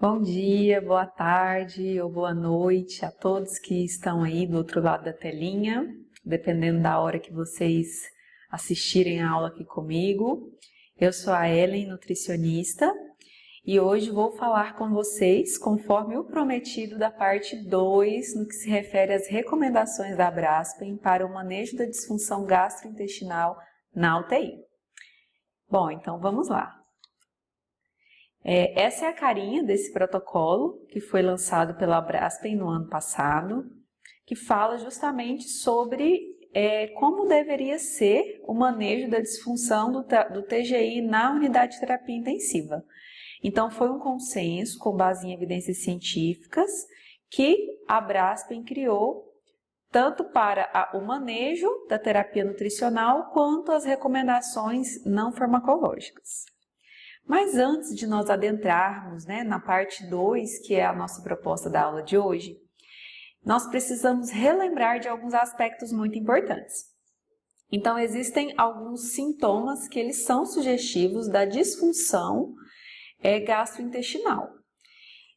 Bom dia, boa tarde ou boa noite a todos que estão aí do outro lado da telinha, dependendo da hora que vocês assistirem a aula aqui comigo. Eu sou a Ellen, nutricionista, e hoje vou falar com vocês, conforme o prometido, da parte 2, no que se refere às recomendações da Braskem para o manejo da disfunção gastrointestinal na UTI. Bom, então vamos lá. Essa é a carinha desse protocolo que foi lançado pela Braskem no ano passado, que fala justamente sobre como deveria ser o manejo da disfunção do TGI na unidade de terapia intensiva. Então, foi um consenso com base em evidências científicas que a Braskem criou tanto para o manejo da terapia nutricional quanto as recomendações não farmacológicas. Mas antes de nós adentrarmos na parte 2, que é a nossa proposta da aula de hoje, nós precisamos relembrar de alguns aspectos muito importantes. Então, existem alguns sintomas que eles são sugestivos da disfunção gastrointestinal.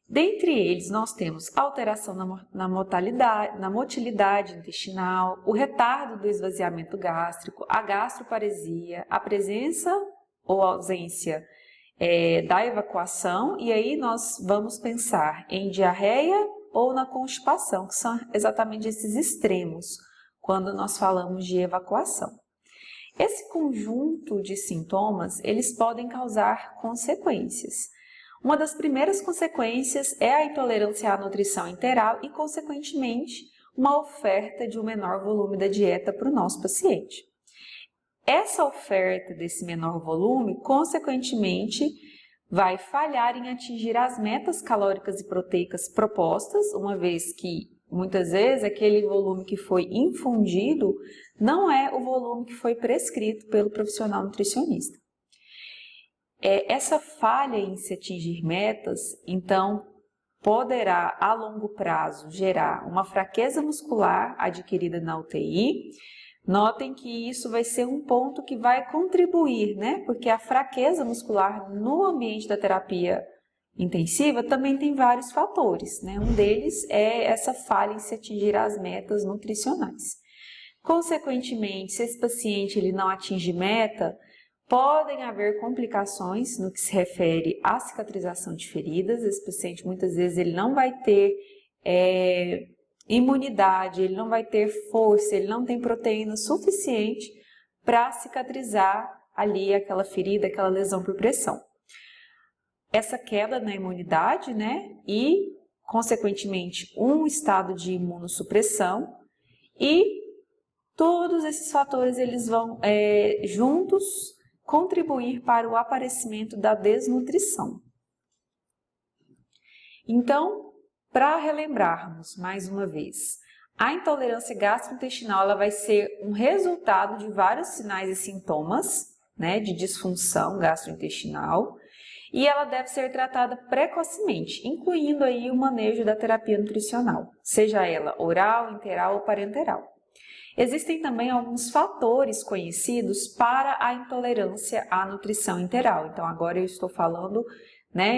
Dentre eles, nós temos alteração na motilidade intestinal, o retardo do esvaziamento gástrico, a gastroparesia, a presença ou ausência da evacuação, e aí nós vamos pensar em diarreia ou na constipação, que são exatamente esses extremos, quando nós falamos de evacuação. Esse conjunto de sintomas, eles podem causar consequências. Uma das primeiras consequências é a intolerância à nutrição enteral e, consequentemente, uma oferta de um menor volume da dieta para o nosso paciente. Essa oferta desse menor volume, consequentemente, vai falhar em atingir as metas calóricas e proteicas propostas, uma vez que, muitas vezes, aquele volume que foi infundido não é o volume que foi prescrito pelo profissional nutricionista. Essa falha em se atingir metas, então, poderá, a longo prazo, gerar uma fraqueza muscular adquirida na UTI. Notem que isso vai ser um ponto que vai contribuir, porque a fraqueza muscular no ambiente da terapia intensiva também tem vários fatores, Um deles é essa falha em se atingir as metas nutricionais. Consequentemente, se esse paciente ele não atinge meta, podem haver complicações no que se refere à cicatrização de feridas. Esse paciente muitas vezes ele não vai ter imunidade, ele não vai ter força, ele não tem proteína suficiente para cicatrizar ali aquela ferida, aquela lesão por pressão. Essa queda na imunidade, e consequentemente um estado de imunossupressão, e todos esses fatores eles vão juntos contribuir para o aparecimento da desnutrição. Então, para relembrarmos mais uma vez, a intolerância gastrointestinal ela vai ser um resultado de vários sinais e sintomas, de disfunção gastrointestinal, e ela deve ser tratada precocemente, incluindo aí o manejo da terapia nutricional, seja ela oral, interal ou parenteral. Existem também alguns fatores conhecidos para a intolerância à nutrição enteral. Então, agora eu estou falando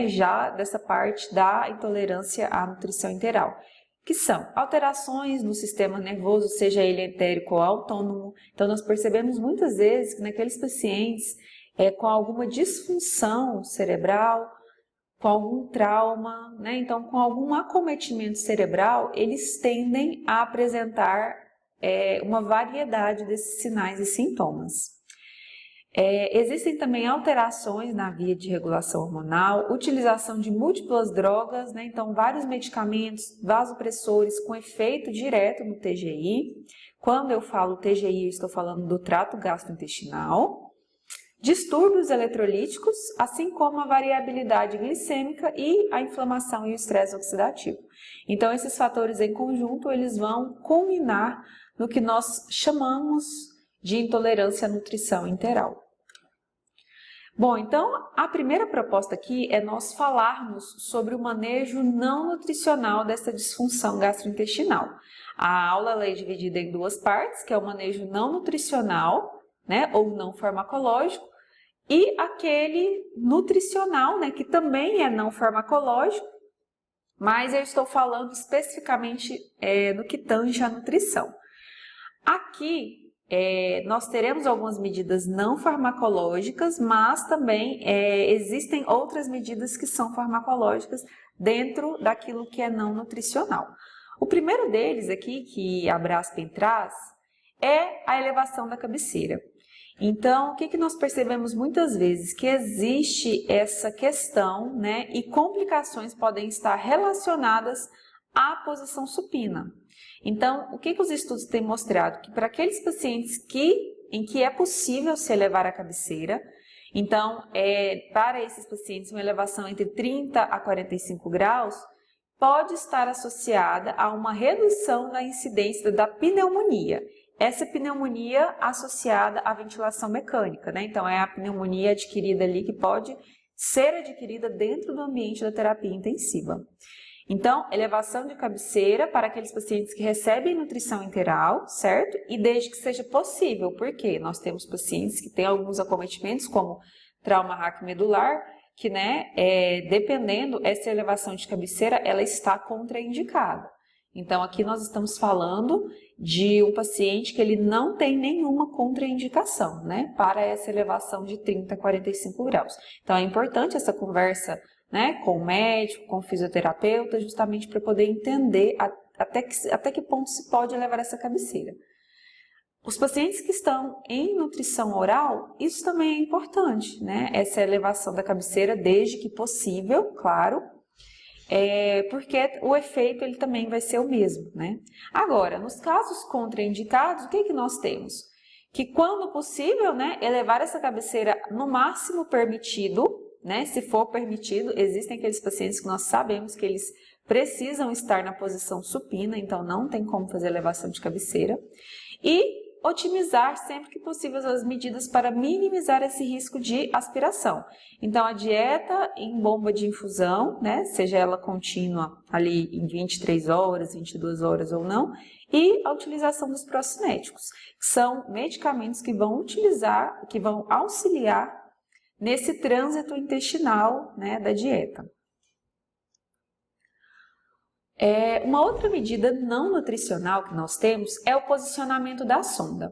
já dessa parte da intolerância à nutrição enteral, que são alterações no sistema nervoso, seja ele entérico ou autônomo. Então, nós percebemos muitas vezes que naqueles pacientes com alguma disfunção cerebral, com algum trauma, então com algum acometimento cerebral, eles tendem a apresentar uma variedade desses sinais e sintomas. Existem também alterações na via de regulação hormonal, utilização de múltiplas drogas, então vários medicamentos, vasopressores com efeito direto no TGI. Quando eu falo TGI, eu estou falando do trato gastrointestinal. Distúrbios eletrolíticos, assim como a variabilidade glicêmica e a inflamação e o estresse oxidativo. Então, esses fatores em conjunto, eles vão culminar no que nós chamamos de intolerância à nutrição enteral. Bom, então, a primeira proposta aqui é nós falarmos sobre o manejo não nutricional dessa disfunção gastrointestinal. A aula é dividida em duas partes, que é o manejo não nutricional, ou não farmacológico, e aquele nutricional, que também é não farmacológico, mas eu estou falando especificamente no que tange a nutrição. Aqui, nós teremos algumas medidas não farmacológicas, mas também existem outras medidas que são farmacológicas dentro daquilo que é não nutricional. O primeiro deles aqui, que a Braspen traz, é a elevação da cabeceira. Então, o que nós percebemos muitas vezes? Que existe essa questão, né, e complicações podem estar relacionadas à posição supina. Então, o que os estudos têm mostrado? Que para aqueles pacientes em que é possível se elevar a cabeceira, então, para esses pacientes, uma elevação entre 30 a 45 graus pode estar associada a uma redução da incidência da pneumonia. Essa pneumonia associada à ventilação mecânica, né? Então, é a pneumonia adquirida ali que pode ser adquirida dentro do ambiente da terapia intensiva. Então, elevação de cabeceira para aqueles pacientes que recebem nutrição enteral, certo? E desde que seja possível, porque nós temos pacientes que têm alguns acometimentos, como trauma raquimedular, que, né, dependendo, essa elevação de cabeceira, ela está contraindicada. Então, aqui nós estamos falando de um paciente que ele não tem nenhuma contraindicação, né, para essa elevação de 30 a 45 graus. Então, é importante essa conversa, né, com o médico, com o fisioterapeuta, justamente para poder entender até que ponto se pode elevar essa cabeceira. Os pacientes que estão em nutrição oral, isso também é importante, né, essa elevação da cabeceira desde que possível, claro, porque o efeito ele também vai ser o mesmo, né? Agora, nos casos contraindicados, o que nós temos? Que quando possível, né, elevar essa cabeceira no máximo permitido, né? Se for permitido, existem aqueles pacientes que nós sabemos que eles precisam estar na posição supina, então não tem como fazer elevação de cabeceira. E otimizar sempre que possível as medidas para minimizar esse risco de aspiração. Então, a dieta em bomba de infusão, né, seja ela contínua ali em 23 horas, 22 horas ou não, e a utilização dos procinéticos, que são medicamentos que vão auxiliar nesse trânsito intestinal, né, da dieta. Uma outra medida não nutricional que nós temos é o posicionamento da sonda.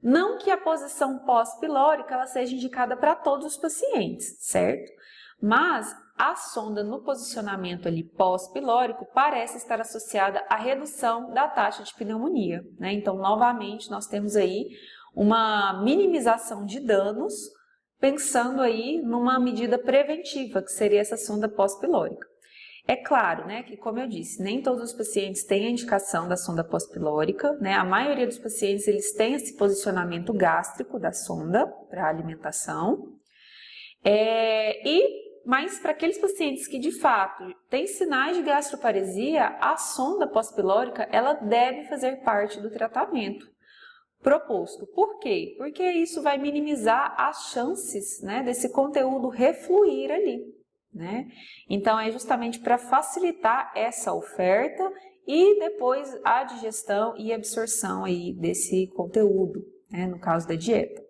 Não que a posição pós-pilórica ela seja indicada para todos os pacientes, certo? Mas a sonda no posicionamento ali pós-pilórico parece estar associada à redução da taxa de pneumonia, né? Então, novamente, nós temos aí uma minimização de danos, pensando aí numa medida preventiva, que seria essa sonda pós-pilórica. É claro, né, que como eu disse, nem todos os pacientes têm a indicação da sonda pós-pilórica, né? A maioria dos pacientes eles têm esse posicionamento gástrico da sonda para a alimentação. Mas para aqueles pacientes que de fato têm sinais de gastroparesia, a sonda pós-pilórica ela deve fazer parte do tratamento proposto. Por quê? Porque isso vai minimizar as chances, né, desse conteúdo refluir ali. Né? Então, é justamente para facilitar essa oferta e depois a digestão e absorção aí desse conteúdo, né? No caso da dieta.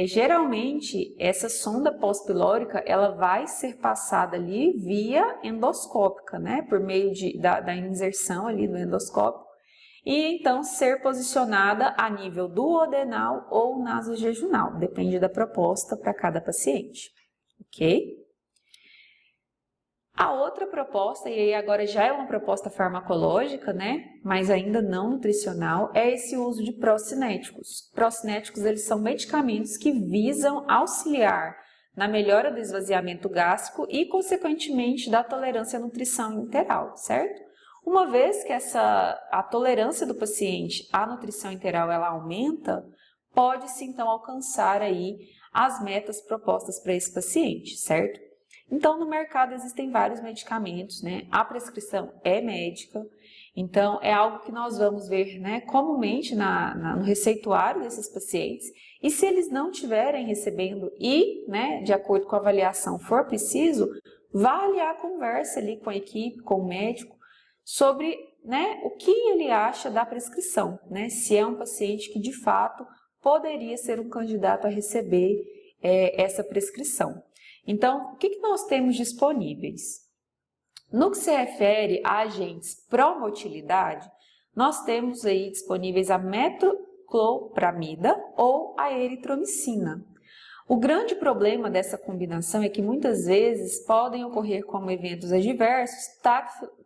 Geralmente, essa sonda pós-pilórica ela vai ser passada ali via endoscópica, né? Por meio da inserção ali do endoscópio e então ser posicionada a nível duodenal ou nasojejunal, depende da proposta para cada paciente, ok? A outra proposta, e aí agora já é uma proposta farmacológica, né, mas ainda não nutricional, é esse uso de procinéticos. Procinéticos, eles são medicamentos que visam auxiliar na melhora do esvaziamento gástrico e, consequentemente, da tolerância à nutrição enteral, certo? Uma vez que a tolerância do paciente à nutrição enteral ela aumenta, pode-se então alcançar aí as metas propostas para esse paciente, certo? Então, no mercado existem vários medicamentos, né? A prescrição é médica, então é algo que nós vamos ver, né, comumente no receituário desses pacientes. E se eles não estiverem recebendo e, né, de acordo com a avaliação for preciso, vale a conversa ali com a equipe, com o médico, sobre, né, o que ele acha da prescrição, né? Se é um paciente que de fato poderia ser um candidato a receber essa prescrição. Então, o que nós temos disponíveis? No que se refere a agentes pró-motilidade, nós temos aí disponíveis a metoclopramida ou a eritromicina. O grande problema dessa combinação é que muitas vezes podem ocorrer como eventos adversos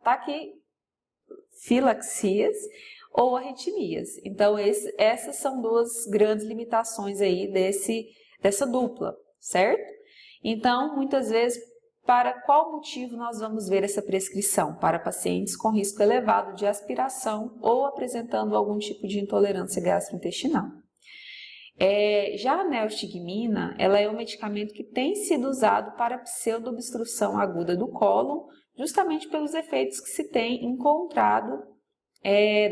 taquifilaxias ou arritmias. Então, essas são duas grandes limitações aí dessa dupla, certo? Então, muitas vezes, para qual motivo nós vamos ver essa prescrição? Para pacientes com risco elevado de aspiração ou apresentando algum tipo de intolerância gastrointestinal. Já a neostigmina, ela é um medicamento que tem sido usado para pseudoobstrução aguda do cólon, justamente pelos efeitos que se tem encontrado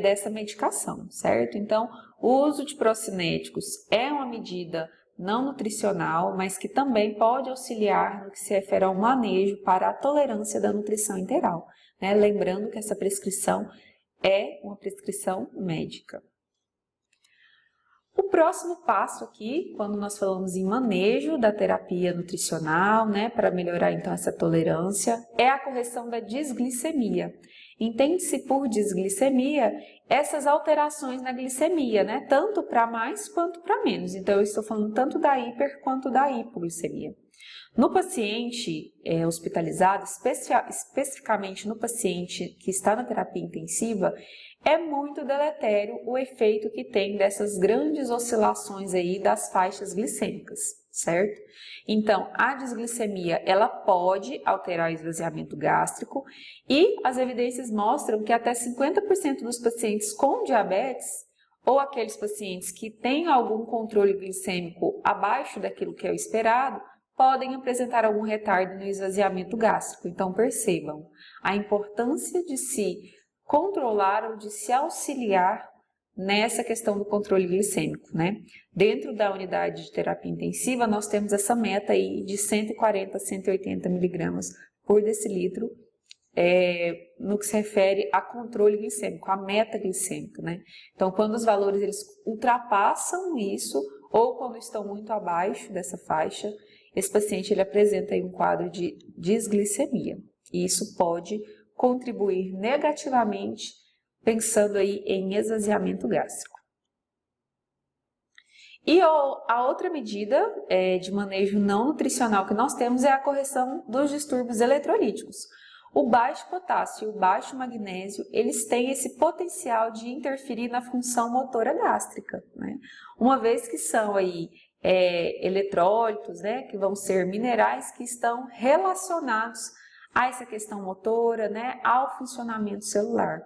dessa medicação, certo? Então, o uso de procinéticos é uma medida não nutricional, mas que também pode auxiliar no que se refere ao manejo para a tolerância da nutrição enteral, né? Lembrando que essa prescrição é uma prescrição médica. O próximo passo aqui, quando nós falamos em manejo da terapia nutricional, né, para melhorar então essa tolerância, é a correção da desglicemia. Entende-se por desglicemia essas alterações na glicemia, né, tanto para mais quanto para menos. Então, eu estou falando tanto da hiper quanto da hipoglicemia. No paciente hospitalizado, especificamente no paciente que está na terapia intensiva, é muito deletério o efeito que tem dessas grandes oscilações aí das faixas glicêmicas, certo? Então, a desglicemia, ela pode alterar o esvaziamento gástrico e as evidências mostram que até 50% dos pacientes com diabetes ou aqueles pacientes que têm algum controle glicêmico abaixo daquilo que é o esperado, podem apresentar algum retardo no esvaziamento gástrico. Então, percebam a importância de se controlar ou de se auxiliar nessa questão do controle glicêmico, né? Dentro da unidade de terapia intensiva, nós temos essa meta aí de 140 a 180 miligramas por decilitro no que se refere a controle glicêmico, a meta glicêmica, né? Então, quando os valores eles ultrapassam isso ou quando estão muito abaixo dessa faixa, esse paciente ele apresenta aí um quadro de desglicemia e isso pode contribuir negativamente, pensando aí em esvaziamento gástrico. E a outra medida de manejo não nutricional que nós temos é a correção dos distúrbios eletrolíticos. O baixo potássio e o baixo magnésio, eles têm esse potencial de interferir na função motora gástrica, né? Uma vez que são aí eletrólitos, né, que vão ser minerais que estão relacionados a essa questão motora, né, ao funcionamento celular.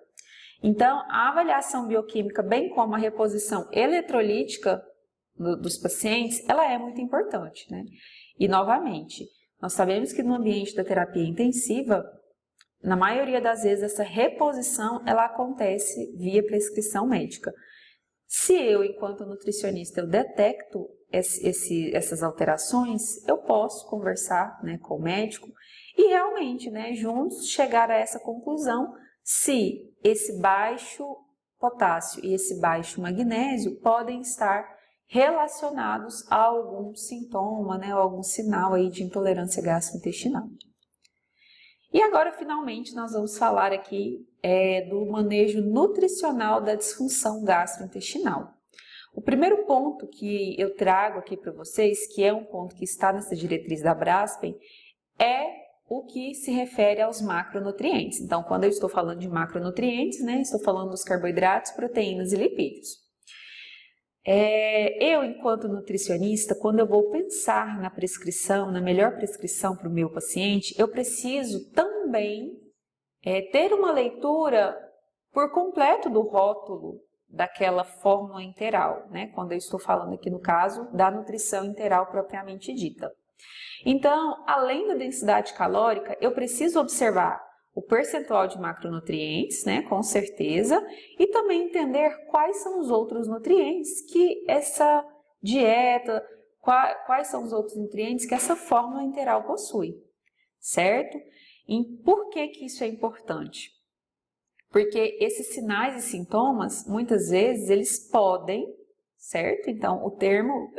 Então, a avaliação bioquímica, bem como a reposição eletrolítica dos pacientes, ela é muito importante, né? E, novamente, nós sabemos que no ambiente da terapia intensiva, na maioria das vezes, essa reposição, ela acontece via prescrição médica. Se eu, enquanto nutricionista, eu detecto essas alterações, eu posso conversar, né, com o médico e realmente, né, juntos chegar a essa conclusão se esse baixo potássio e esse baixo magnésio podem estar relacionados a algum sintoma, né, ou algum sinal aí de intolerância gastrointestinal. E agora, finalmente, nós vamos falar aqui do manejo nutricional da disfunção gastrointestinal. O primeiro ponto que eu trago aqui para vocês, que é um ponto que está nessa diretriz da Braspen, é o que se refere aos macronutrientes. Então, quando eu estou falando de macronutrientes, né, estou falando dos carboidratos, proteínas e lipídios. Eu, enquanto nutricionista, quando eu vou pensar na prescrição, na melhor prescrição para o meu paciente, eu preciso também ter uma leitura por completo do rótulo daquela fórmula interal, né? Quando eu estou falando aqui no caso da nutrição interal propriamente dita. Então, além da densidade calórica, eu preciso observar o percentual de macronutrientes, né, com certeza, e também entender quais são os outros nutrientes que essa dieta, quais são os outros nutrientes que essa fórmula interal possui, certo? E por que isso é importante? Porque esses sinais e sintomas, muitas vezes, eles podem, certo? Então,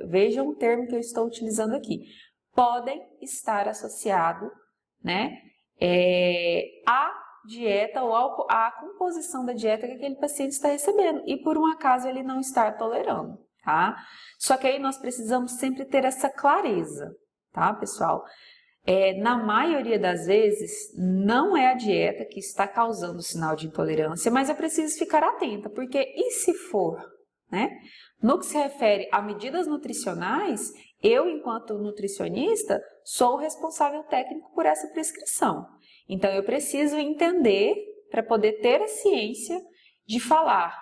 vejam o termo que eu estou utilizando aqui, podem estar associados, né, a dieta ou a composição da dieta que aquele paciente está recebendo e por um acaso ele não está tolerando, tá? Só que aí nós precisamos sempre ter essa clareza, tá, pessoal? Na maioria das vezes, não é a dieta que está causando o sinal de intolerância, mas eu preciso ficar atenta, porque e se for, né? No que se refere a medidas nutricionais, eu, enquanto nutricionista, sou o responsável técnico por essa prescrição. Então, eu preciso entender para poder ter a ciência de falar: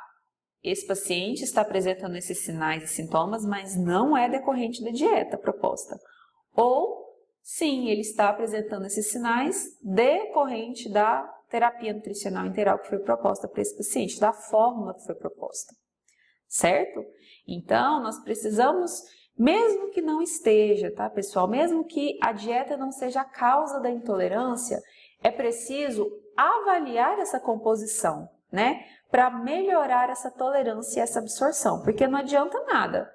esse paciente está apresentando esses sinais e sintomas, mas não é decorrente da dieta proposta. Ou, sim, ele está apresentando esses sinais decorrente da terapia nutricional integral que foi proposta para esse paciente, da fórmula que foi proposta, certo? Então, nós precisamos, mesmo que não esteja, tá, pessoal? Mesmo que a dieta não seja a causa da intolerância, é preciso avaliar essa composição, né? Para melhorar essa tolerância e essa absorção, porque não adianta nada.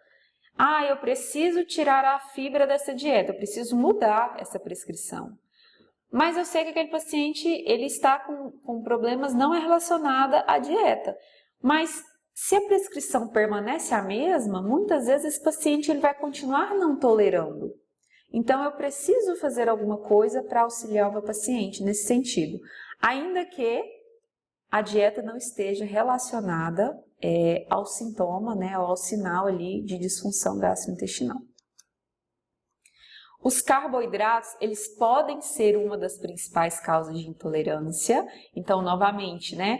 Ah, eu preciso tirar a fibra dessa dieta, eu preciso mudar essa prescrição. Mas eu sei que aquele paciente, ele está com problemas não relacionados à dieta. Mas se a prescrição permanece a mesma, muitas vezes esse paciente ele vai continuar não tolerando. Então, eu preciso fazer alguma coisa para auxiliar o meu paciente nesse sentido, ainda que a dieta não esteja relacionada ao sintoma, né, ou ao sinal ali de disfunção gastrointestinal. Os carboidratos, eles podem ser uma das principais causas de intolerância. Então, novamente, né,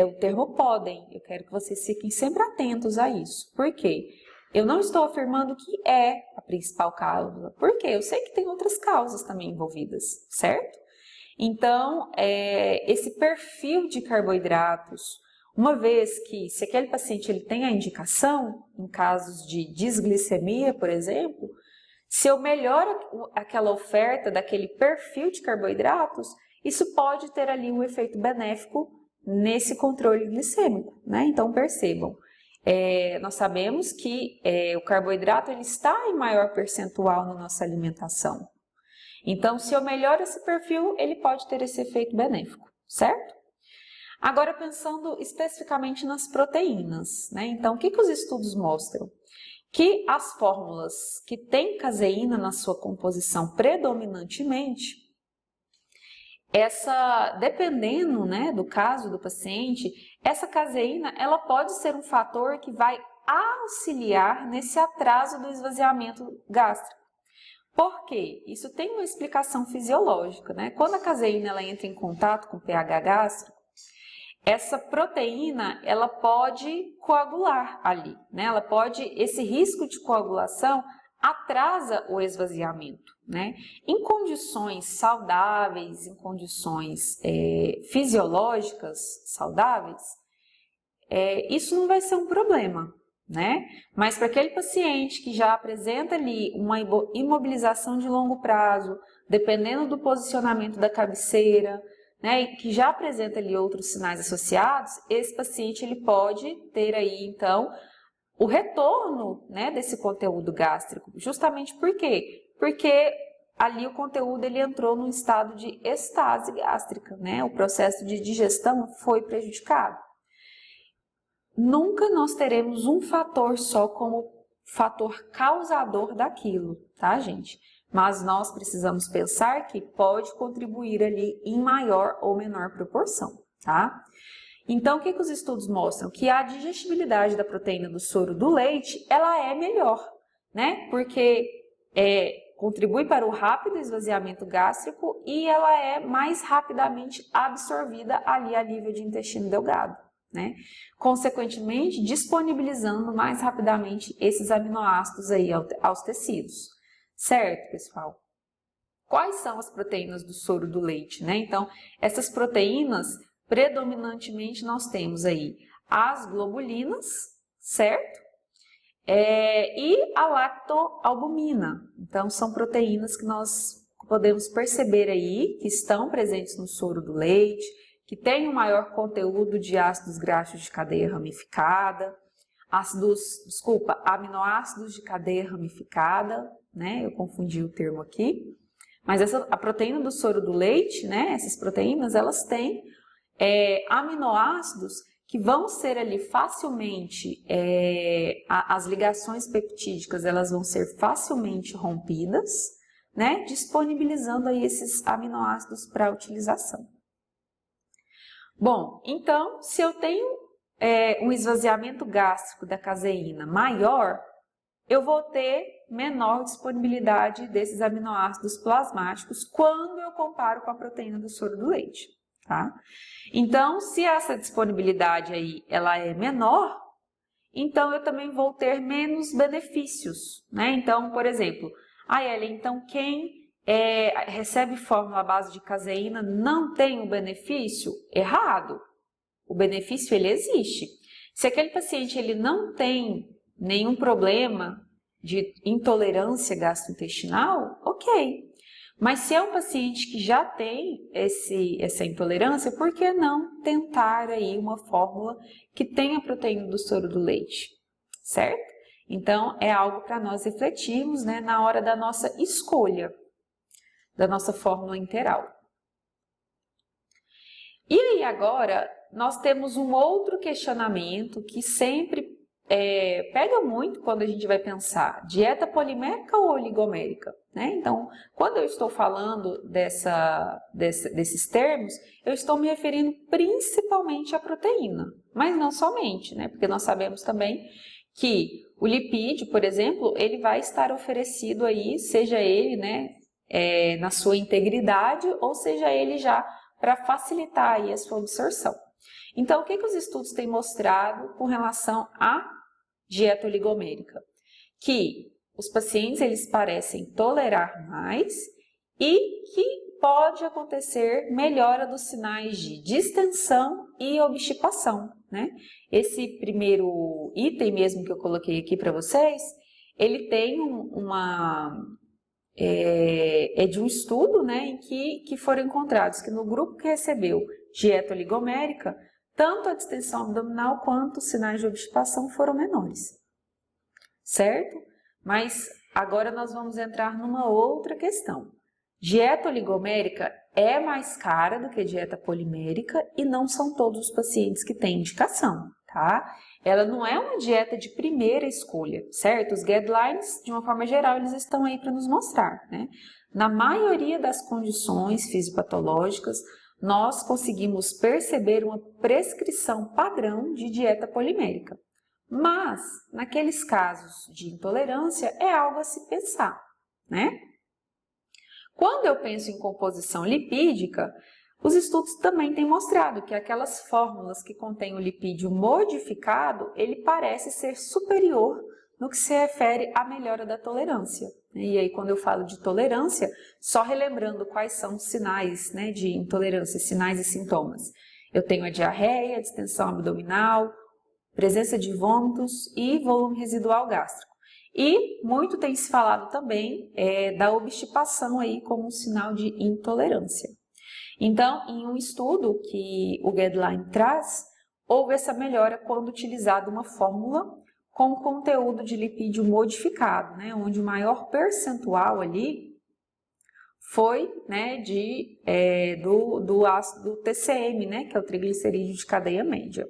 o termo podem, eu quero que vocês fiquem sempre atentos a isso. Por quê? Eu não estou afirmando que é a principal causa, porque eu sei que tem outras causas também envolvidas, certo? Então, esse perfil de carboidratos, uma vez que se aquele paciente ele tem a indicação, em casos de desglicemia, por exemplo, se eu melhoro aquela oferta daquele perfil de carboidratos, isso pode ter ali um efeito benéfico nesse controle glicêmico, né? Então, percebam. Nós sabemos que o carboidrato ele está em maior percentual na nossa alimentação. Então, se eu melhoro esse perfil, ele pode ter esse efeito benéfico, certo? Agora, pensando especificamente nas proteínas, né? Então, o que os estudos mostram? Que as fórmulas que têm caseína na sua composição predominantemente, dependendo, né, do caso do paciente, essa caseína ela pode ser um fator que vai auxiliar nesse atraso do esvaziamento gástrico. Por quê? Isso tem uma explicação fisiológica, né? Quando a caseína ela entra em contato com o pH gástrico, essa proteína ela pode coagular ali, né? Esse risco de coagulação atrasa o esvaziamento, né? Em condições saudáveis, em condições fisiológicas saudáveis, isso não vai ser um problema, né? Mas para aquele paciente que já apresenta ali uma imobilização de longo prazo, dependendo do posicionamento da cabeceira, né, e que já apresenta ali outros sinais associados, esse paciente ele pode ter aí então o retorno, né, desse conteúdo gástrico. Justamente por quê? Porque ali o conteúdo ele entrou num estado de estase gástrica, né? O processo de digestão foi prejudicado. Nunca nós teremos um fator só como fator causador daquilo, tá, gente? Mas nós precisamos pensar que pode contribuir ali em maior ou menor proporção, tá? Então, o que os estudos mostram? Que a digestibilidade da proteína do soro do leite, ela é melhor, né? Porque contribui para o rápido esvaziamento gástrico e ela é mais rapidamente absorvida ali a nível de intestino delgado, né? Consequentemente, disponibilizando mais rapidamente esses aminoácidos aí aos tecidos. Certo, pessoal? Quais são as proteínas do soro do leite, né? Então, essas proteínas, predominantemente, nós temos aí as globulinas, certo? E a lactoalbumina. Então, são proteínas que nós podemos perceber aí que estão presentes no soro do leite, que tem um maior conteúdo de ácidos graxos de cadeia ramificada, aminoácidos de cadeia ramificada, né? Eu confundi o termo aqui. Mas a proteína do soro do leite, né, essas proteínas, elas têm aminoácidos que vão ser ali facilmente, as ligações peptídicas, elas vão ser facilmente rompidas, né, disponibilizando aí esses aminoácidos para utilização. Bom, então, se eu tenho um esvaziamento gástrico da caseína maior, eu vou ter menor disponibilidade desses aminoácidos plasmáticos quando eu comparo com a proteína do soro do leite, tá? Então, se essa disponibilidade aí ela é menor, então eu também vou ter menos benefícios, né? Então, por exemplo, Ellen, então quem recebe fórmula à base de caseína não tem o benefício? Errado. O benefício ele existe. Se aquele paciente ele não tem nenhum problema de intolerância gastrointestinal, ok. Mas se é um paciente que já tem essa intolerância, por que não tentar aí uma fórmula que tenha proteína do soro do leite, certo? Então, é algo para nós refletirmos, né, na hora da nossa escolha da nossa fórmula interal. E aí agora, nós temos um outro questionamento que sempre pega muito quando a gente vai pensar dieta polimérica ou oligomérica, né? Então, quando eu estou falando desses termos, eu estou me referindo principalmente à proteína, mas não somente, né? Porque nós sabemos também que o lipídio, por exemplo, ele vai estar oferecido aí, seja ele, né, na sua integridade, ou seja ele já para facilitar aí a sua absorção. Então, o que os estudos têm mostrado com relação à dieta oligomérica? Que os pacientes eles parecem tolerar mais e que pode acontecer melhora dos sinais de distensão e obstipação, né? Esse primeiro item mesmo que eu coloquei aqui para vocês, ele tem de um estudo, né, em que foram encontrados que no grupo que recebeu dieta oligomérica, tanto a distensão abdominal quanto os sinais de obstipação foram menores, certo? Mas agora nós vamos entrar numa outra questão. Dieta oligomérica é mais cara do que dieta polimérica e não são todos os pacientes que têm indicação, tá? Ela não é uma dieta de primeira escolha, certo? Os guidelines, de uma forma geral, eles estão aí para nos mostrar, né? Na maioria das condições fisiopatológicas, nós conseguimos perceber uma prescrição padrão de dieta polimérica. Mas, naqueles casos de intolerância, é algo a se pensar, né? Quando eu penso em composição lipídica, os estudos também têm mostrado que aquelas fórmulas que contêm o lipídio modificado, ele parece ser superior no que se refere à melhora da tolerância. E aí, quando eu falo de tolerância, só relembrando quais são os sinais, né, de intolerância, sinais e sintomas. Eu tenho a diarreia, distensão abdominal, presença de vômitos e volume residual gástrico. E muito tem se falado também da obstipação aí como um sinal de intolerância. Então, em um estudo que o guideline traz, houve essa melhora quando utilizada uma fórmula com conteúdo de lipídio modificado, né, onde o maior percentual ali foi, né, do ácido TCM, né, que é o triglicerídeo de cadeia média.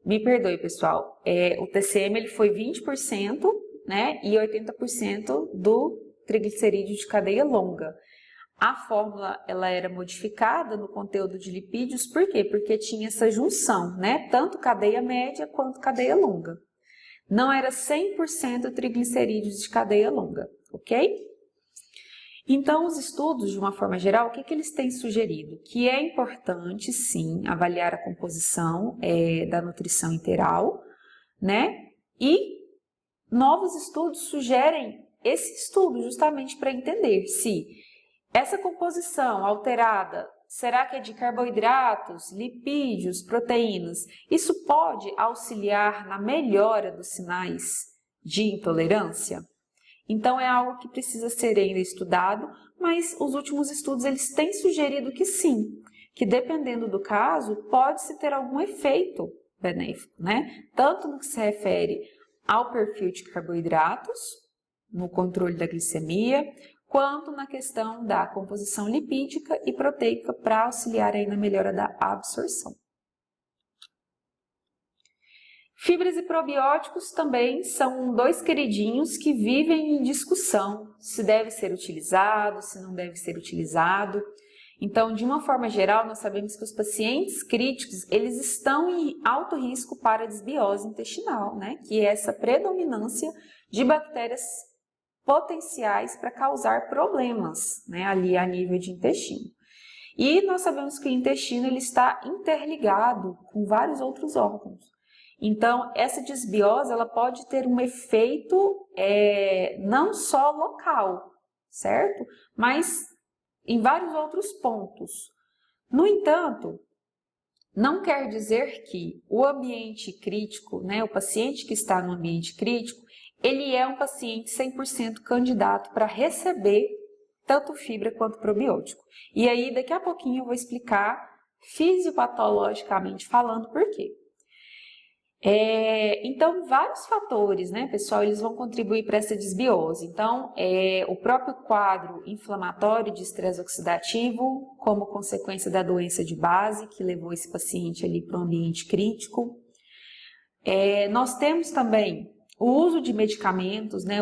Me perdoe, pessoal, o TCM ele foi 20%, né, e 80% do triglicerídeo de cadeia longa. A fórmula ela era modificada no conteúdo de lipídios, por quê? Porque tinha essa junção, né, tanto cadeia média quanto cadeia longa. Não era 100% triglicerídeos de cadeia longa, ok? Então, os estudos, de uma forma geral, o que eles têm sugerido? Que é importante, sim, avaliar a composição da nutrição interal, né? E novos estudos sugerem esse estudo justamente para entender se essa composição alterada, será que é de carboidratos, lipídios, proteínas? Isso pode auxiliar na melhora dos sinais de intolerância? Então, é algo que precisa ser ainda estudado, mas os últimos estudos eles têm sugerido que sim, que dependendo do caso, pode-se ter algum efeito benéfico, né? Tanto no que se refere ao perfil de carboidratos, no controle da glicemia, quanto na questão da composição lipídica e proteica para auxiliar aí na melhora da absorção. Fibras e probióticos também são dois queridinhos que vivem em discussão, se deve ser utilizado, se não deve ser utilizado. Então, de uma forma geral, nós sabemos que os pacientes críticos, eles estão em alto risco para desbiose intestinal, né? Que é essa predominância de bactérias potenciais para causar problemas, né? Ali a nível de intestino. E nós sabemos que o intestino ele está interligado com vários outros órgãos. Então, essa desbiose ela pode ter um efeito não só local, certo? Mas em vários outros pontos. No entanto, não quer dizer que o ambiente crítico, né, o paciente que está no ambiente crítico, ele é um paciente 100% candidato para receber tanto fibra quanto probiótico. E aí, daqui a pouquinho eu vou explicar fisiopatologicamente falando por quê. Então, vários fatores, né, pessoal, eles vão contribuir para essa desbiose. Então, o próprio quadro inflamatório de estresse oxidativo, como consequência da doença de base, que levou esse paciente ali para o ambiente crítico. Nós temos também o uso de medicamentos, né,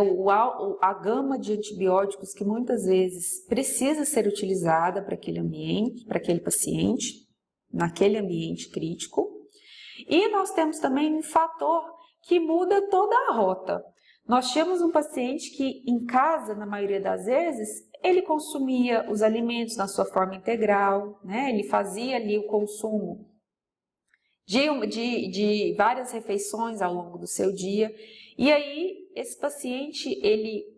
a gama de antibióticos que muitas vezes precisa ser utilizada para aquele ambiente, para aquele paciente, naquele ambiente crítico. E nós temos também um fator que muda toda a rota. Nós tínhamos um paciente que em casa, na maioria das vezes, ele consumia os alimentos na sua forma integral, né? Ele fazia ali o consumo de várias refeições ao longo do seu dia. E aí, esse paciente,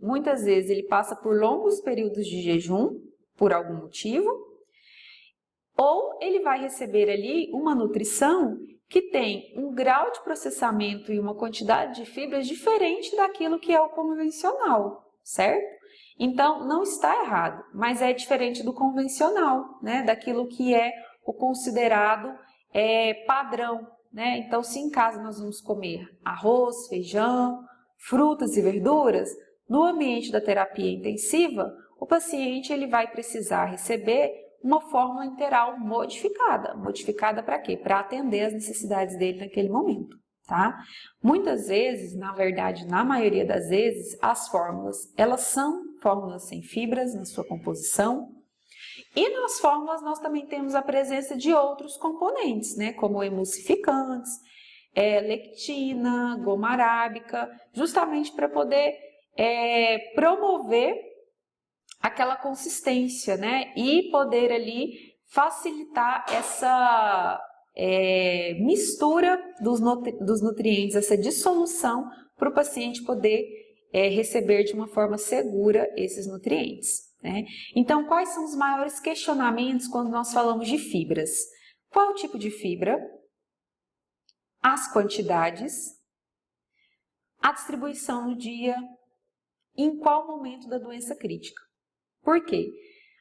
muitas vezes, ele passa por longos períodos de jejum, por algum motivo, ou ele vai receber ali uma nutrição que tem um grau de processamento e uma quantidade de fibras diferente daquilo que é o convencional, certo? Então, não está errado, mas é diferente do convencional, né? Daquilo que é o considerado padrão, né? Então, se em casa nós vamos comer arroz, feijão, frutas e verduras, no ambiente da terapia intensiva, o paciente ele vai precisar receber uma fórmula integral modificada. Modificada para quê? Para atender as necessidades dele naquele momento, tá? Muitas vezes, na verdade, na maioria das vezes, as fórmulas, elas são fórmulas sem fibras na sua composição. E nas fórmulas nós também temos a presença de outros componentes, né? Como emulsificantes, lectina, goma arábica, justamente para poder promover aquela consistência, né? E poder ali facilitar essa mistura dos nutrientes, essa dissolução para o paciente poder receber de uma forma segura esses nutrientes, né? Então, quais são os maiores questionamentos quando nós falamos de fibras? Qual tipo de fibra? As quantidades, a distribuição no dia, em qual momento da doença crítica. Por quê?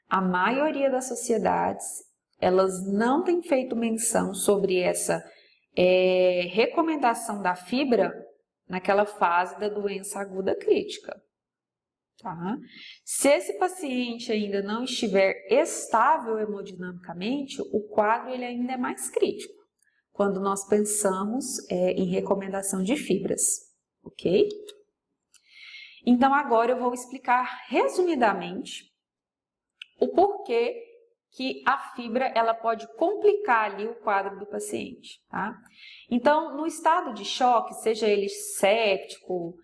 A maioria das sociedades, elas não têm feito menção sobre essa recomendação da fibra naquela fase da doença aguda crítica. Tá? Se esse paciente ainda não estiver estável hemodinamicamente, o quadro ele ainda é mais crítico, quando nós pensamos em recomendação de fibras, ok? Então, agora eu vou explicar resumidamente o porquê que a fibra ela pode complicar ali o quadro do paciente, tá? Então, no estado de choque, seja ele séptico,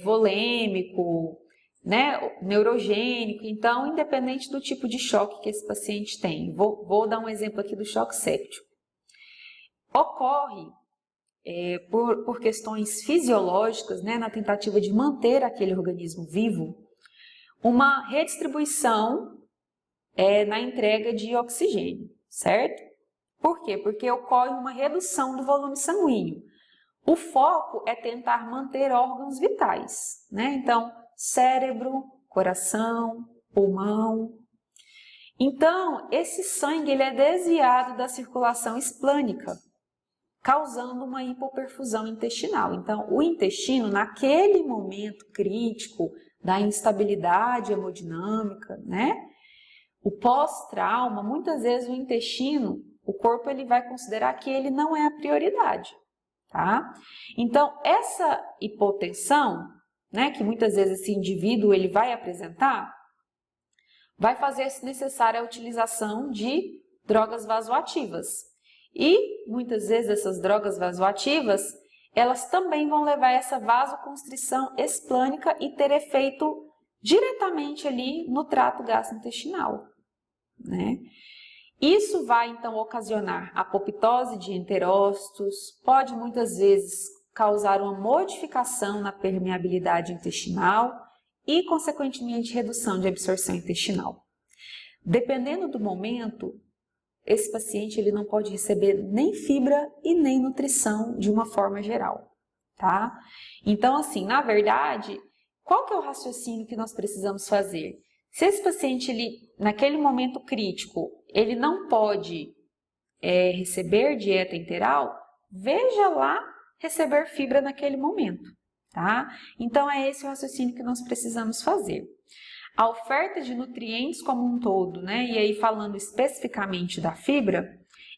volêmico, né, neurogênico, então, independente do tipo de choque que esse paciente tem, vou dar um exemplo aqui do choque séptico. Ocorre por questões fisiológicas, né, na tentativa de manter aquele organismo vivo, uma redistribuição na entrega de oxigênio, certo? Por quê? Porque ocorre uma redução do volume sanguíneo. O foco é tentar manter órgãos vitais, né? Então, cérebro, coração, pulmão. Então, esse sangue ele é desviado da circulação esplânica, causando uma hipoperfusão intestinal. Então, o intestino, naquele momento crítico da instabilidade hemodinâmica, né? O pós-trauma, muitas vezes o intestino, o corpo ele vai considerar que ele não é a prioridade, tá? Então, essa hipotensão, né, que muitas vezes esse indivíduo ele vai apresentar, vai fazer-se necessária a utilização de drogas vasoativas. E muitas vezes essas drogas vasoativas, elas também vão levar a essa vasoconstrição esplânica e ter efeito diretamente ali no trato gastrointestinal, né? Isso vai então ocasionar apoptose de enterócitos, pode muitas vezes causar uma modificação na permeabilidade intestinal e, consequentemente, redução de absorção intestinal. Dependendo do momento, esse paciente ele não pode receber nem fibra e nem nutrição de uma forma geral, tá? Então, assim, na verdade, qual que é o raciocínio que nós precisamos fazer? Se esse paciente, ele, naquele momento crítico, ele não pode receber dieta enteral, veja lá receber fibra naquele momento, tá? Então, é esse o raciocínio que nós precisamos fazer. A oferta de nutrientes como um todo, né? E aí falando especificamente da fibra,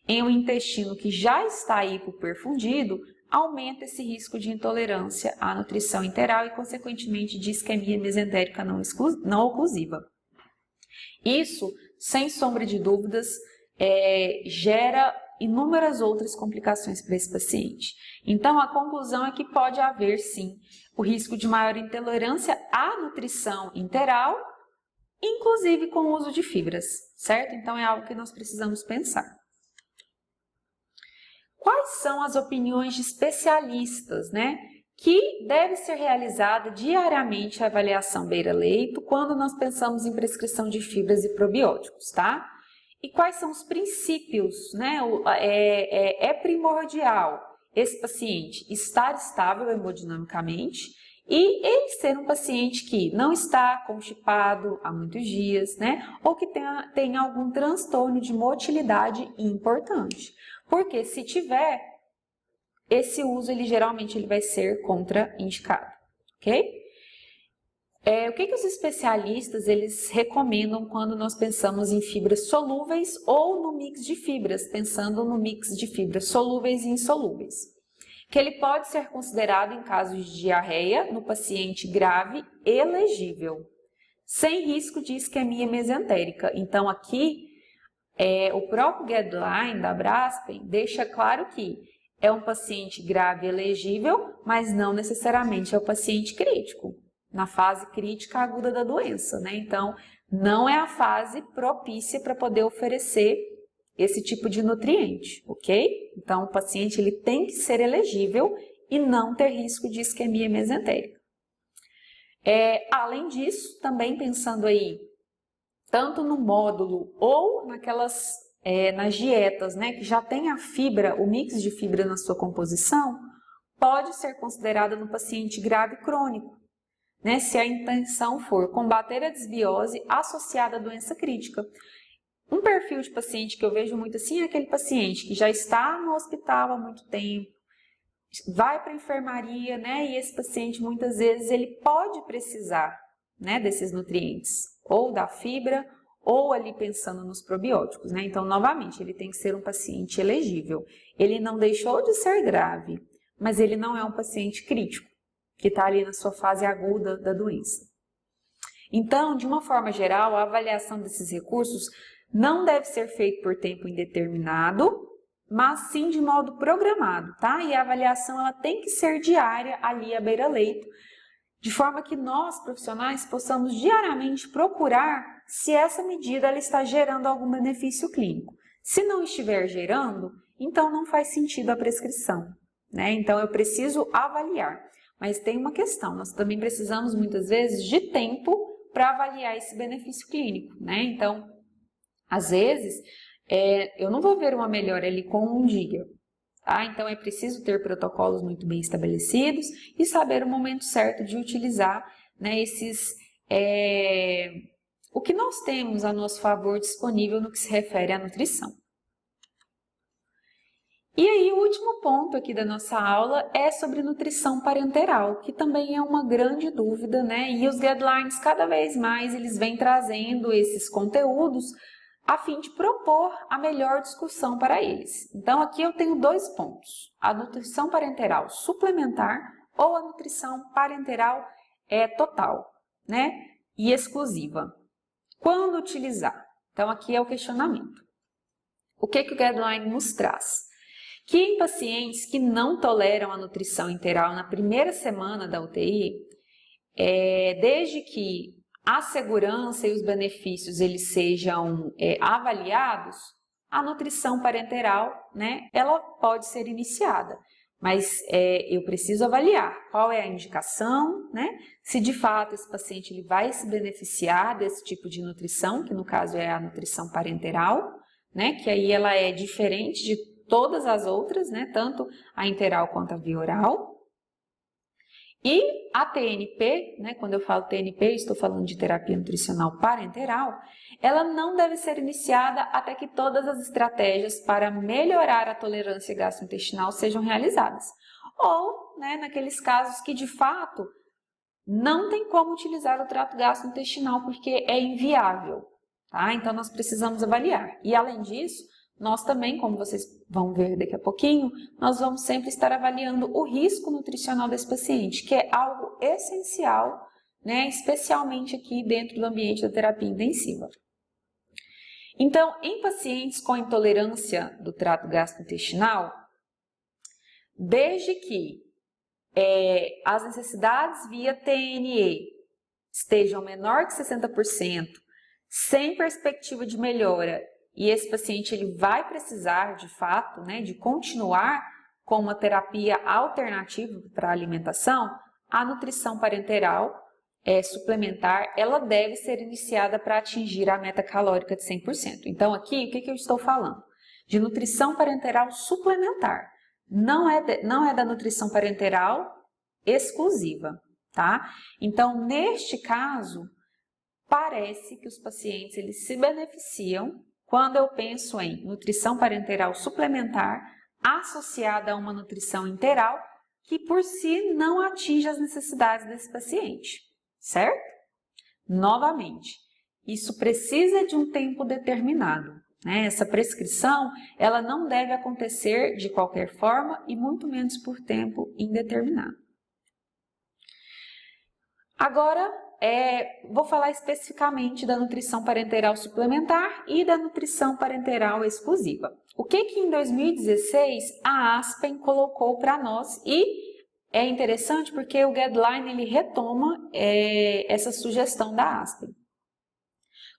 em um intestino que já está hipoperfundido, aumenta esse risco de intolerância à nutrição enteral e, consequentemente, de isquemia mesentérica não oclusiva. Isso, sem sombra de dúvidas, gera inúmeras outras complicações para esse paciente. Então, a conclusão é que pode haver, sim, o risco de maior intolerância à nutrição enteral, inclusive com o uso de fibras, certo? Então, é algo que nós precisamos pensar. Quais são as opiniões de especialistas, né? Que deve ser realizada diariamente a avaliação beira-leito quando nós pensamos em prescrição de fibras e probióticos, tá? E quais são os princípios, né? É primordial esse paciente estar estável hemodinamicamente e ele ser um paciente que não está constipado há muitos dias, né? Ou que tenha algum transtorno de motilidade importante. Porque se tiver, esse uso geralmente ele vai ser contraindicado, ok? O que os especialistas eles recomendam quando nós pensamos em fibras solúveis ou no mix de fibras, pensando no mix de fibras solúveis e insolúveis? Que ele pode ser considerado em casos de diarreia no paciente grave elegível, sem risco de isquemia mesentérica. Então aqui, o próprio guideline da Braspen deixa claro que é um paciente grave elegível, mas não necessariamente é o paciente crítico, na fase crítica aguda da doença, né? Então, não é a fase propícia para poder oferecer esse tipo de nutriente, ok? Então, o paciente ele tem que ser elegível e não ter risco de isquemia mesentérica. Além disso, também pensando aí, tanto no módulo ou nas dietas, né, que já tem a fibra, o mix de fibra na sua composição, pode ser considerada no paciente grave crônico, né, se a intenção for combater a desbiose associada à doença crítica. Um perfil de paciente que eu vejo muito assim é aquele paciente que já está no hospital há muito tempo, vai para a enfermaria, né, e esse paciente muitas vezes ele pode precisar, né, desses nutrientes, ou da fibra, ou ali pensando nos probióticos, né? Então, novamente, ele tem que ser um paciente elegível. Ele não deixou de ser grave, mas ele não é um paciente crítico, que está ali na sua fase aguda da doença. Então, de uma forma geral, a avaliação desses recursos não deve ser feita por tempo indeterminado, mas sim de modo programado, tá? E a avaliação ela tem que ser diária ali à beira-leito, de forma que nós, profissionais, possamos diariamente procurar se essa medida ela está gerando algum benefício clínico. Se não estiver gerando, então não faz sentido a prescrição, né? Então eu preciso avaliar. Mas tem uma questão, nós também precisamos muitas vezes de tempo para avaliar esse benefício clínico, né? Então, às vezes, eu não vou ver uma melhora ali com um dia. Tá? Então, é preciso ter protocolos muito bem estabelecidos e saber o momento certo de utilizar, né, o que nós temos a nosso favor disponível no que se refere à nutrição. E aí, o último ponto aqui da nossa aula é sobre nutrição parenteral, que também é uma grande dúvida, né? E os guidelines, cada vez mais, eles vêm trazendo esses conteúdos a fim de propor a melhor discussão para eles. Então, aqui eu tenho 2 pontos: a nutrição parenteral suplementar ou a nutrição parenteral total, né? E exclusiva. Quando utilizar? Então, aqui é o questionamento. O que o guideline nos traz? Que em pacientes que não toleram a nutrição integral na primeira semana da UTI, desde que a segurança e os benefícios eles sejam avaliados, a nutrição parenteral, né, ela pode ser iniciada. Mas eu preciso avaliar qual é a indicação, né, se de fato esse paciente ele vai se beneficiar desse tipo de nutrição, que no caso é a nutrição parenteral, né, que aí ela é diferente de todas as outras, né, tanto a interal quanto a via oral. E a TNP, né, quando eu falo TNP, estou falando de terapia nutricional parenteral, ela não deve ser iniciada até que todas as estratégias para melhorar a tolerância gastrointestinal sejam realizadas. Ou, né, naqueles casos que de fato não tem como utilizar o trato gastrointestinal porque é inviável, tá? Então nós precisamos avaliar. E além disso, nós também, como vocês vão ver daqui a pouquinho, nós vamos sempre estar avaliando o risco nutricional desse paciente, que é algo essencial, né, especialmente aqui dentro do ambiente da terapia intensiva. Então, em pacientes com intolerância do trato gastrointestinal, desde que as necessidades via TNE estejam menor que 60%, sem perspectiva de melhora, e esse paciente ele vai precisar, de fato, né, de continuar com uma terapia alternativa para a alimentação, a nutrição parenteral suplementar, ela deve ser iniciada para atingir a meta calórica de 100%. Então, aqui, o que eu estou falando? De nutrição parenteral suplementar. Não é da nutrição parenteral exclusiva, tá? Então, neste caso, parece que os pacientes eles se beneficiam quando eu penso em nutrição parenteral suplementar associada a uma nutrição integral que por si não atinge as necessidades desse paciente, certo? Novamente, isso precisa de um tempo determinado, né? Essa prescrição ela não deve acontecer de qualquer forma e muito menos por tempo indeterminado. Agora, vou falar especificamente da nutrição parenteral suplementar e da nutrição parenteral exclusiva. O que em 2016 a Aspen colocou para nós e é interessante porque o guideline ele retoma essa sugestão da Aspen.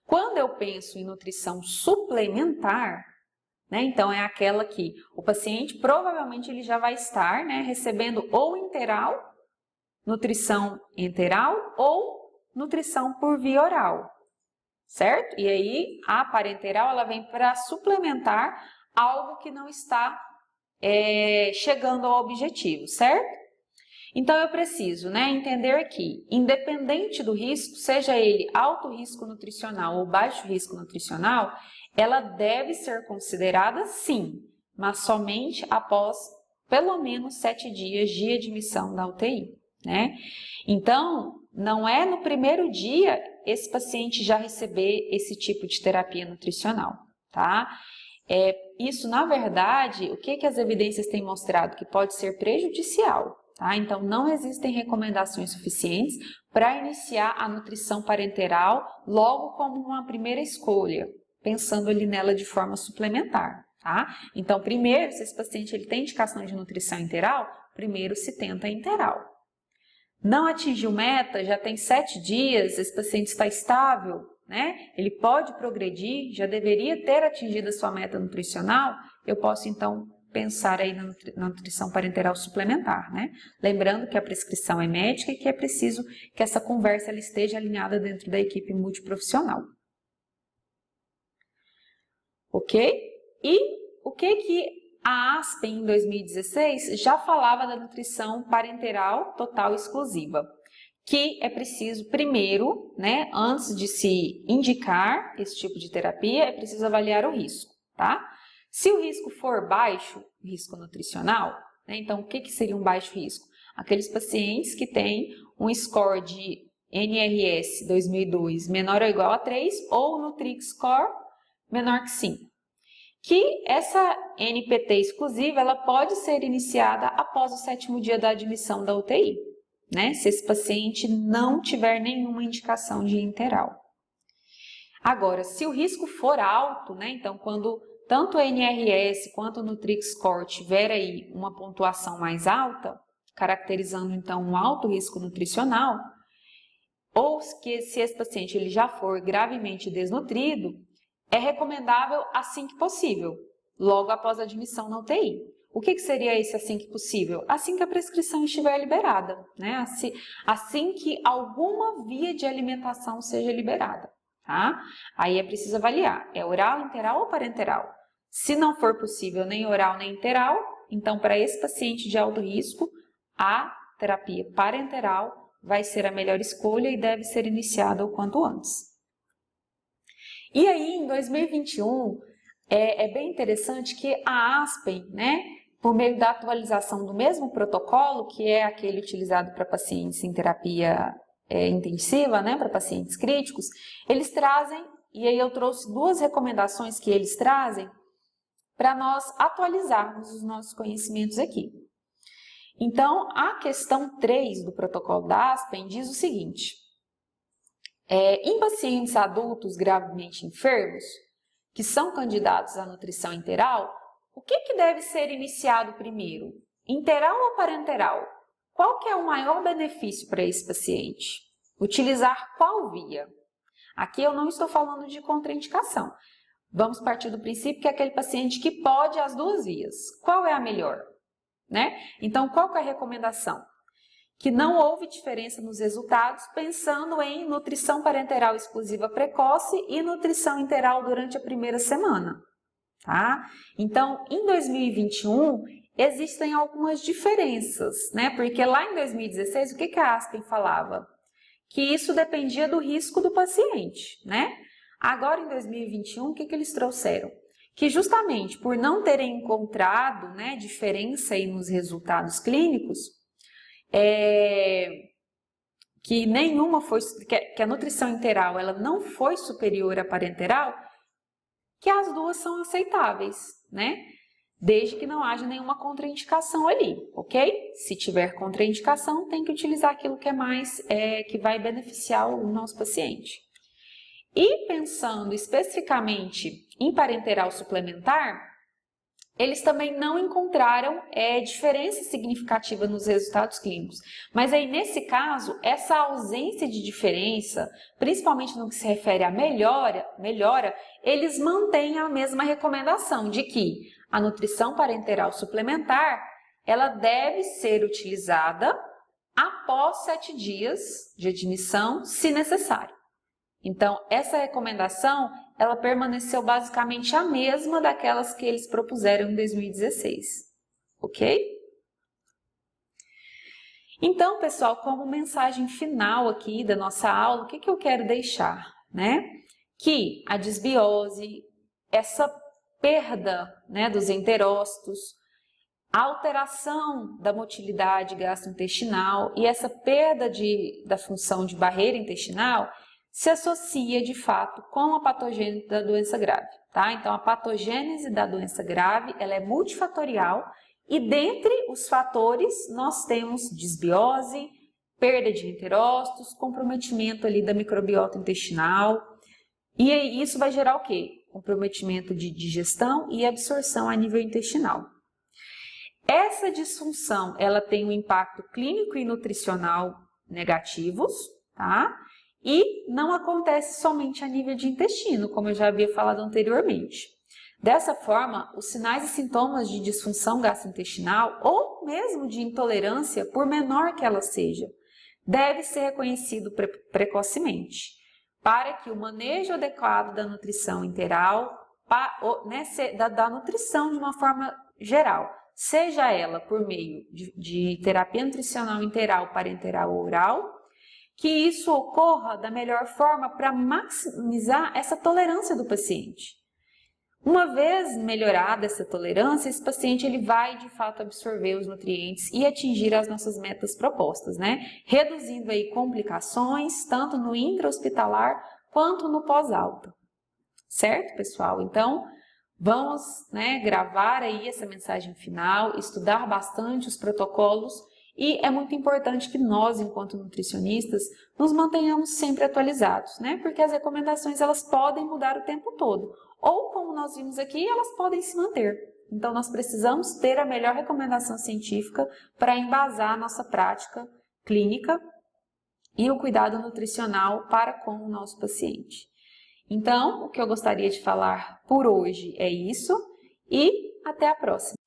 Quando eu penso em nutrição suplementar, né, então é aquela que o paciente provavelmente ele já vai estar, né, recebendo ou integral, nutrição enteral ou nutrição por via oral, certo? E aí a parenteral ela vem para suplementar algo que não está chegando ao objetivo, certo? Então eu preciso, né, entender que, independente do risco, seja ele alto risco nutricional ou baixo risco nutricional, ela deve ser considerada sim, mas somente após pelo menos 7 dias de admissão da UTI, né? Então, não é no primeiro dia esse paciente já receber esse tipo de terapia nutricional, tá? Isso, na verdade, o que as evidências têm mostrado? Que pode ser prejudicial, tá? Então, não existem recomendações suficientes para iniciar a nutrição parenteral logo como uma primeira escolha, pensando ali nela de forma suplementar, tá? Então, primeiro, se esse paciente ele tem indicação de nutrição integral, primeiro se tenta a integral. Não atingiu meta, já tem 7 dias, esse paciente está estável, né? Ele pode progredir, já deveria ter atingido a sua meta nutricional, eu posso então pensar aí na nutrição parenteral suplementar, né? Lembrando que a prescrição é médica e que é preciso que essa conversa ela esteja alinhada dentro da equipe multiprofissional. Ok? E o que a Aspen, em 2016, já falava da nutrição parenteral total exclusiva, que é preciso primeiro, né, antes de se indicar esse tipo de terapia, é preciso avaliar o risco, tá? Se o risco for baixo, risco nutricional, né, então o que seria um baixo risco? Aqueles pacientes que têm um score de NRS 2002 menor ou igual a 3 ou Nutri-Score menor que 5. Que essa NPT exclusiva ela pode ser iniciada após o 7º dia da admissão da UTI, né? Se esse paciente não tiver nenhuma indicação de interal. Agora, se o risco for alto, né? Então, quando tanto a NRS quanto o Nutri-Score tiver aí uma pontuação mais alta, caracterizando então um alto risco nutricional, ou que se esse paciente ele já for gravemente desnutrido, é recomendável assim que possível, logo após a admissão na UTI. O que seria esse assim que possível? Assim que a prescrição estiver liberada, né? Assim que alguma via de alimentação seja liberada, tá? Aí é preciso avaliar, é oral, interal ou parenteral? Se não for possível nem oral nem interal, então para esse paciente de alto risco, a terapia parenteral vai ser a melhor escolha e deve ser iniciada o quanto antes. E aí, em 2021, é bem interessante que a Aspen, né, por meio da atualização do mesmo protocolo, que é aquele utilizado para pacientes em terapia intensiva, né, para pacientes críticos, eles trazem, e aí eu trouxe 2 recomendações que eles trazem para nós atualizarmos os nossos conhecimentos aqui. Então, a questão 3 do protocolo da Aspen diz o seguinte: em pacientes adultos gravemente enfermos, que são candidatos à nutrição interal, o que deve ser iniciado primeiro? Interal ou parenteral? Qual que é o maior benefício para esse paciente? Utilizar qual via? Aqui eu não estou falando de contraindicação. Vamos partir do princípio que é aquele paciente que pode as 2 vias. Qual é a melhor? Né? Então, qual que é a recomendação? Que não houve diferença nos resultados, pensando em nutrição parenteral exclusiva precoce e nutrição interal durante a primeira semana, tá? Então, em 2021, existem algumas diferenças, né? Porque lá em 2016, o que a Aspen falava? Que isso dependia do risco do paciente, né? Agora, em 2021, o que eles trouxeram? Que justamente por não terem encontrado, né, diferença aí nos resultados clínicos, que nenhuma foi, que a nutrição interal ela não foi superior à parenteral, que as 2 são aceitáveis, né? Desde que não haja nenhuma contraindicação ali, ok? Se tiver contraindicação, tem que utilizar aquilo que é mais, que vai beneficiar o nosso paciente. E pensando especificamente em parenteral suplementar, eles também não encontraram diferença significativa nos resultados clínicos. Mas aí, nesse caso, essa ausência de diferença, principalmente no que se refere à melhora, eles mantêm a mesma recomendação de que a nutrição parenteral suplementar, ela deve ser utilizada após 7 dias de admissão, se necessário. Então, essa recomendação, ela permaneceu basicamente a mesma daquelas que eles propuseram em 2016, ok? Então, pessoal, como mensagem final aqui da nossa aula, o que eu quero deixar, né? Que a disbiose, essa perda, né, dos enterócitos, a alteração da motilidade gastrointestinal e essa perda da função de barreira intestinal se associa, de fato, com a patogênese da doença grave, tá? Então, a patogênese da doença grave, ela é multifatorial e dentre os fatores nós temos disbiose, perda de enterócitos, comprometimento ali da microbiota intestinal e isso vai gerar o quê? Comprometimento de digestão e absorção a nível intestinal. Essa disfunção, ela tem um impacto clínico e nutricional negativos, tá? E não acontece somente a nível de intestino, como eu já havia falado anteriormente. Dessa forma, os sinais e sintomas de disfunção gastrointestinal ou mesmo de intolerância, por menor que ela seja, deve ser reconhecido precocemente, para que o manejo adequado da nutrição interal, da nutrição de uma forma geral, seja ela por meio de terapia nutricional interal, parenteral ou oral, que isso ocorra da melhor forma para maximizar essa tolerância do paciente. Uma vez melhorada essa tolerância, esse paciente ele vai de fato absorver os nutrientes e atingir as nossas metas propostas, né? Reduzindo aí complicações, tanto no intra-hospitalar quanto no pós-alta. Certo, pessoal? Então, vamos, né, gravar aí essa mensagem final, estudar bastante os protocolos e é muito importante que nós, enquanto nutricionistas, nos mantenhamos sempre atualizados, né? Porque as recomendações elas podem mudar o tempo todo. Ou, como nós vimos aqui, elas podem se manter. Então, nós precisamos ter a melhor recomendação científica para embasar a nossa prática clínica e o cuidado nutricional para com o nosso paciente. Então, o que eu gostaria de falar por hoje é isso e até a próxima!